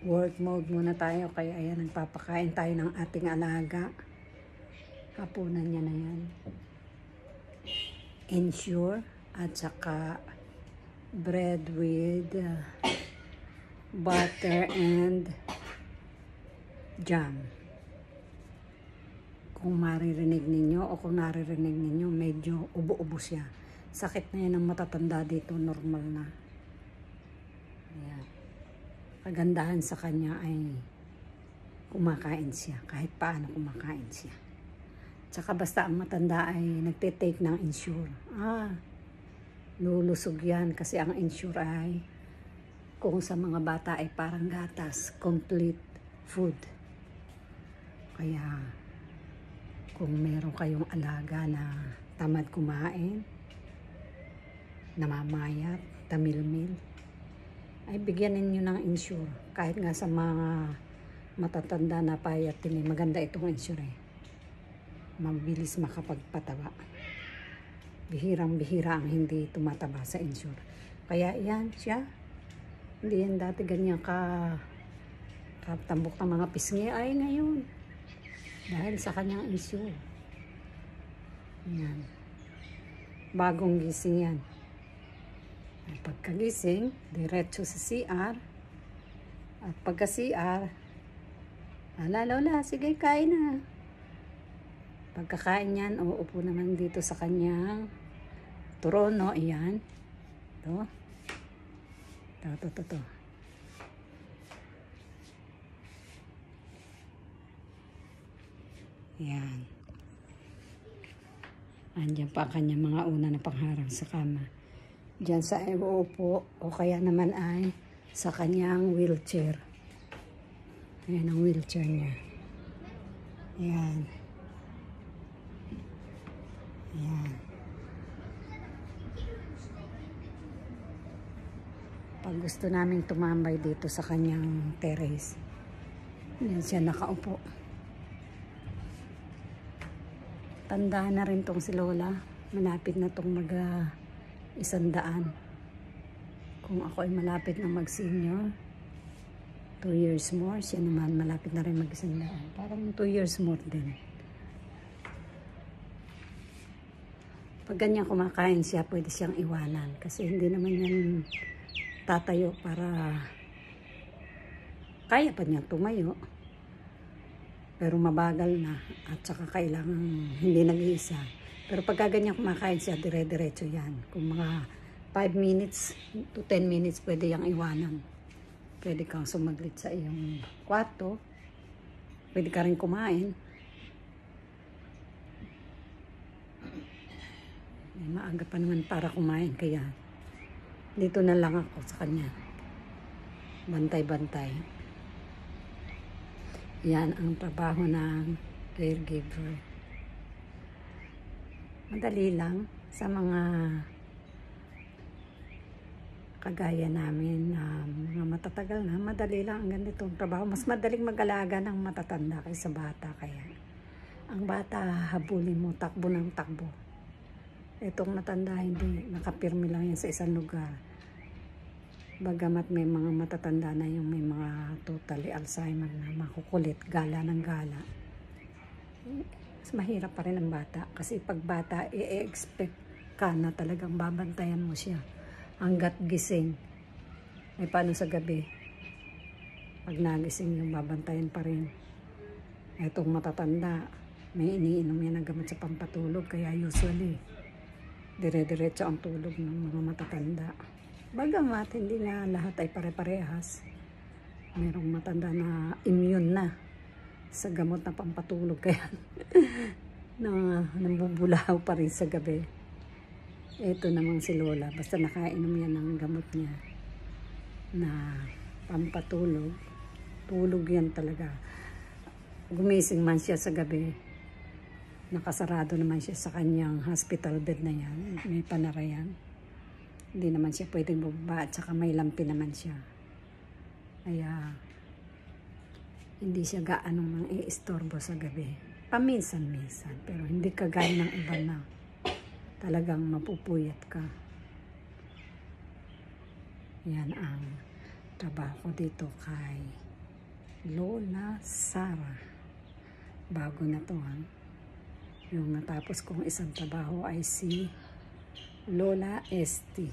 Work mode muna tayo, kaya ayan, nagpapakain tayo ng ating alaga. Hapunan niya na yan. Ensure at saka bread with butter and jam. Kung maririnig ninyo o kung naririnig ninyo, medyo ubo-ubo siya. Sakit na yan ng matatanda dito, normal na. Ayan. Kagandahan sa kanya ay kumakain siya, kahit paano kumakain siya. Tsaka basta ang matanda ay nagtitake ng Ensure. Lulusog yan kasi ang Ensure ay kung sa mga bata ay parang gatas, complete food. Kaya kung meron kayong alaga na tamad kumain, namamayat, tamilmil, ay bigyan ninyo ng Ensure. Kahit nga sa mga matatanda na payat, maganda itong Ensure. Mabilis makapagpataba. Bihirang-bihira ang hindi tumataba sa Ensure. Kaya yan siya. Hindi yan dati ganyan katambok ng mga pisngi ay ngayon. Dahil sa kanyang Ensure. Yan. Bagong gising yan. Pagkagising, diretso sa CR. At pagka CR, lola, sige, kain na. Pagkakain yan, uupo naman dito sa kanyang trono. Ayan. Ito. Ito. Ayan. Andiyan pa ang kanyang mga una na pangharang sa kama. Diyan sa uupo o kaya naman ay sa kanyang wheelchair. Ayan ang wheelchair niya. Ayan. Ayan. Pag gusto namin tumambay dito sa kanyang terrace, diyan siya nakaupo. Tanda na rin tong si Lola. Malapit na tong mag-100. Kung ako ay malapit na mag-senior, 2 years more. Siya naman malapit na rin mag-100. Parang 2 years more din. Pag ganyan kumakain siya, pwede siyang iwanan. Kasi hindi naman yan tatayo para kaya pa niya tumayo. Pero mabagal na at saka kailangan hindi nag-iisa. Pero pagka ganyan kumakain siya, dire-diretso yan. Kung mga 5 minutes to 10 minutes, pwede yang iwanan. Pwede kang sumaglit sa iyong kwarto. Pwede ka rin kumain. Maaga pa naman para kumain, kaya dito na lang ako sa kanya. Bantay-bantay. Yan ang trabaho ng caregiver. Madali lang sa mga kagaya namin na mga matatagal na. Madali lang ang ganitong trabaho. Mas madaling mag-alaga ng matatanda kaysa bata. Kaya ang bata, habulin mo, takbo ng takbo. Itong matanda, hindi. Nakapirmi lang yan sa isang lugar. Bagamat may mga matatanda na yung may mga totally Alzheimer na makukulit, gala ng gala. Mas mahirap pa rin ang bata. Kasi pag bata, i-expect ka na talagang babantayan mo siya hanggat gising. Ay paano sa gabi? Pag nagising yung babantayan pa rin. Itong matatanda, may iniinom yan ng gamot sa pampatulog. Kaya usually, dire-diretso ang tulog ng mga matatanda. Bagamat hindi na lahat ay pare-parehas. Mayroong matanda na immune na sa gamot na pampatulog, kaya nambubulaw pa rin sa gabi. Ito namang si Lola, basta nakainom yan ng gamot niya na pampatulog, tulog yan talaga. Gumising man siya sa gabi, nakasarado naman siya sa kanyang hospital bed na yan, may panarayan. Hindi naman siya pwedeng bumaba at saka may lampi naman siya. Kaya hindi siya gaanong mang i-istorbo sa gabi. Paminsan-minsan, pero hindi kagaya ng iba na talagang mapupuyat ka. Yan ang trabaho dito kay Lola Sara. Bago na to ha. Yung natapos kong isang trabaho ay si Lola Esti.